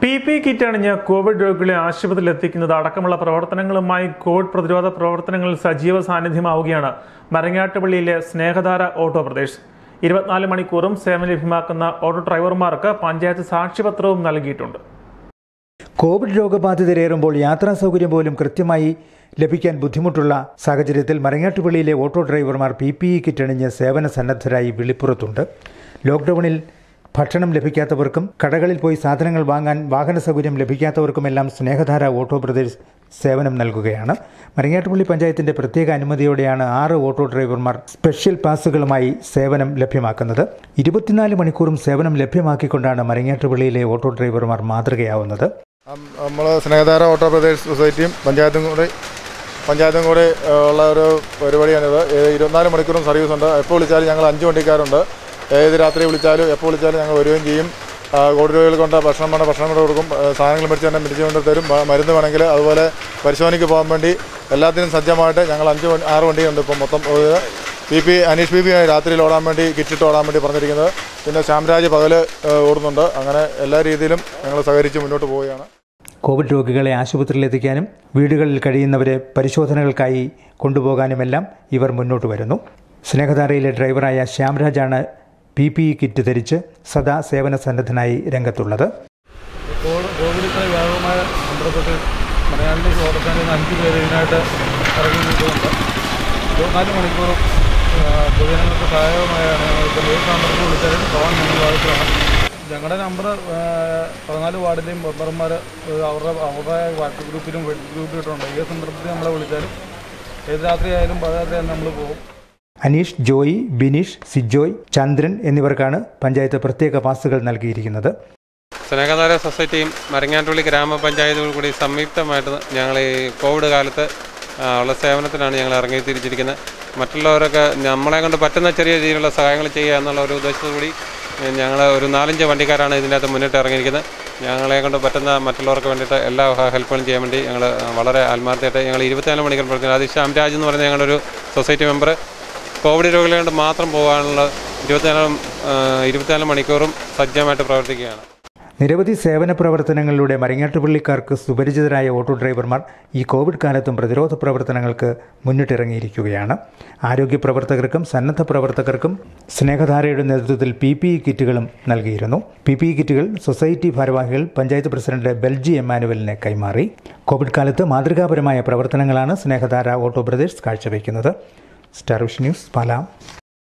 PP kit അണിഞ്ഞ് Covid രോഗികളെ ആശുപത്രിയിൽ എത്തിക്കുന്നത് അടക്കമുള്ള പ്രവർത്തനങ്ങളുമായി കോവിഡ് പ്രതിരോധ പ്രവർത്തനങ്ങളിൽ സജീവ സാന്നിധ്യമാവുകയാണ് മരങ്ങാട്ടുപള്ളിയിലെ സ്നേഹധാര ഓട്ടോ പ്രദേശ്. 24 മണിക്കൂറും സേവനം ലഭ്യമാക്കുന്ന ഓട്ടോ ഡ്രൈവർമാർക്ക് പഞ്ചായത്ത് സാക്ഷ്യപത്രവും നൽകിയിട്ടുണ്ട്. കോവിഡ് രോഗബാധിതരേറുമ്പോൾ യാത്രാ സൗകര്യം പോലും കൃത്യമായി ലഭിക്കാൻ ബുദ്ധിമുട്ടുള്ള സാഹചര്യത്തിൽ മരങ്ങാട്ടുപള്ളിയിലെ ഓട്ടോ ഡ്രൈവർമാർ PPE കിറ്റ് അണിഞ്ഞ് സേവന സന്നദ്ധരായി വിളിപ്പുറത്തുണ്ട്. ലോക്ക്ഡൌണിൽ ഭക്ഷണം ലഭിക്കാത്തവർക്കും കടകളിൽ പോയി സാധനങ്ങൾ വാങ്ങാൻ വാഹന സൗകര്യം ലഭിക്കാത്തവർക്കുമെല്ലാം സ്നേഹധാര ഓട്ടോ പ്രദേശ് സേവനം നൽകുകയാണ്. മരങ്ങാട്ടുപള്ളി പഞ്ചായത്തിന്റെ പ്രത്യേക അനുമതിയോടെയാണ് 6 ഓട്ടോ ഡ്രൈവർമാർ സ്പെഷ്യൽ പാസുകളുമായി സേവനം ലഭ്യമാക്കുന്നത്. 24 മണിക്കൂറും സേവനം ലഭ്യമാക്കിക്കൊണ്ടാണ് മരങ്ങാട്ടുപള്ളിയിലെ ഓട്ടോ ഡ്രൈവർമാർ മാതൃകയാവുന്നത്. നമ്മൾ സ്നേഹധാര ഓട്ടോ പ്രദേശ് സൊസൈറ്റിയും പഞ്ചായത്തും കൂടെ ഉള്ള ഒരു പരിപാടിയാണിത്. 24 മണിക്കൂറും സർവീസ് ഉണ്ട്. എപ്പോൾ വിളിച്ചാലും ഞങ്ങൾ 5 വണ്ടിക്കാരുണ്ട്. ഏത് രാത്രി വിളിച്ചാലും എപ്പോൾ വിളിച്ചാലും ഞങ്ങൾ വരികയും ചെയ്യും. കോവിഡ് രോഗികൾ കൊണ്ട് ഭക്ഷണം വേണം, ഭക്ഷണം കൊണ്ട് കൊടുക്കും. സാധനങ്ങൾ മേടിച്ച് കൊണ്ട് തരും. മരുന്ന് വേണമെങ്കിൽ അതുപോലെ പരിശോധനയ്ക്ക് പോകാൻ വേണ്ടി എല്ലാത്തിനും സജ്ജമായിട്ട് ഞങ്ങൾ 5-6 വണ്ടിയുണ്ട്. ഇപ്പം മൊത്തം അനീഷ് PP രാത്രിയിൽ ഓടാൻ വേണ്ടി കിറ്റിട്ട് ഓടാൻ വേണ്ടി പറഞ്ഞിരിക്കുന്നത്. പിന്നെ ശ്യാംരാജ് പകൽ ഓടുന്നുണ്ട്. അങ്ങനെ എല്ലാ രീതിയിലും ഞങ്ങൾ സഹകരിച്ച് മുന്നോട്ട് പോവുകയാണ്. കോവിഡ് രോഗികളെ ആശുപത്രിയിലെത്തിക്കാനും വീടുകളിൽ കഴിയുന്നവരെ പരിശോധനകൾക്കായി കൊണ്ടുപോകാനുമെല്ലാം ഇവർ മുന്നോട്ട് വരുന്നു. സ്നേഹധാരയിലെ ഡ്രൈവറായ ശ്യാംരാജാണ് PPE കിറ്റ് ധരിച്ച് സദാ സേവന സന്നദ്ധനായി രംഗത്തുള്ളത്. കോവിഡിൻ്റെ വ്യാപകമായ സന്ദർഭത്തിൽ മലയാളികൾ ഓടത്താൻ 5 പേര് ഇതിനായിട്ട് ഇറങ്ങിയിട്ടുണ്ട്. 24 മണിക്കൂറും പൊതുജനങ്ങൾക്ക് സഹായകമായാണ്. ഇപ്പോൾ ഏത് സന്ദർഭത്തിൽ വിളിച്ചാലും പോകാൻ ഞങ്ങൾ ബാധിച്ചതാണ്. ഞങ്ങളുടെ നമ്പർ 14 വാർഡിലെയും മെമ്പർമാർ അവരുടെ വാട്സപ്പ് ഗ്രൂപ്പിലും ഇട്ടിട്ടുണ്ട്. ഏത് സന്ദർഭത്തിൽ നമ്മളെ വിളിച്ചാലും ഏത് രാത്രിയായാലും പതിരാത്രിയായാലും നമ്മൾ പോകും. അനീഷ്, ജോയി, ബിനീഷ്, സിജോയ്, ചന്ദ്രൻ എന്നിവർക്കാണ് പഞ്ചായത്ത് പ്രത്യേക പാസുകൾ നൽകിയിരിക്കുന്നത്. സ്നേഹധാര സൊസൈറ്റിയും മരങ്ങാട്ടുപള്ളി ഗ്രാമപഞ്ചായത്തുകളും കൂടി സംയുക്തമായിട്ട് ഞങ്ങൾ ഈ കോവിഡ് കാലത്ത് ഉള്ള സേവനത്തിനാണ് ഞങ്ങൾ ഇറങ്ങിത്തിരിച്ചിരിക്കുന്നത്. മറ്റുള്ളവരൊക്കെ നമ്മളെ കൊണ്ട് പറ്റുന്ന ചെറിയ രീതിയിലുള്ള സഹായങ്ങൾ ചെയ്യുക എന്നുള്ള ഒരു ഉദ്ദേശത്തോടുകൂടി ഞങ്ങൾ ഒരു 4-5 വണ്ടിക്കാരാണ് ഇതിനകത്ത് മുന്നിട്ട് ഇറങ്ങിയിരിക്കുന്നത്. ഞങ്ങളെ കൊണ്ട് പറ്റുന്ന മറ്റുള്ളവർക്ക് വേണ്ടിയിട്ട് എല്ലാ ഹെൽപ്പുകളും ചെയ്യാൻ വേണ്ടി ഞങ്ങൾ വളരെ ആത്മാർത്ഥമായിട്ട് ഞങ്ങൾ 24 മണിക്കൂർ പ്രവർത്തിക്കുന്നത്. അത് ശ്യാംരാജ് എന്ന് പറയുന്ന ഞങ്ങളൊരു സൊസൈറ്റി മെമ്പർ കോവിഡ് രോഗികളെ കൊണ്ട് മാത്രം പോകാനുള്ള 24 മണിക്കൂറും സജ്ജമായിട്ട് പ്രവർത്തിക്കുകയാണ്. നിരവധി സേവന പ്രവർത്തനങ്ങളിലൂടെ മരങ്ങാട്ടുപള്ളിക്കാർക്ക് സുപരിചിതരായ ഓട്ടോ ഡ്രൈവർമാർ ഈ കോവിഡ് കാലത്തും പ്രതിരോധ പ്രവർത്തനങ്ങൾക്ക് മുന്നിട്ടിറങ്ങിയിരിക്കുകയാണ്. ആരോഗ്യ പ്രവർത്തകർക്കും സന്നദ്ധ പ്രവർത്തകർക്കും സ്നേഹധാരയുടെ നേതൃത്വത്തിൽ PPE കിറ്റുകളും നൽകിയിരുന്നു. PPE കിറ്റുകൾ സൊസൈറ്റി ഭാരവാഹികൾ പഞ്ചായത്ത് പ്രസിഡന്റ് ബെൽജി എമ്മാനുവലിനെ കൈമാറി. കോവിഡ് കാലത്ത് മാതൃകാപരമായ പ്രവർത്തനങ്ങളാണ് സ്നേഹധാര ഓട്ടോ പ്രദേശ് കാഴ്ചവെക്കുന്നത്. Starvision News, Palam.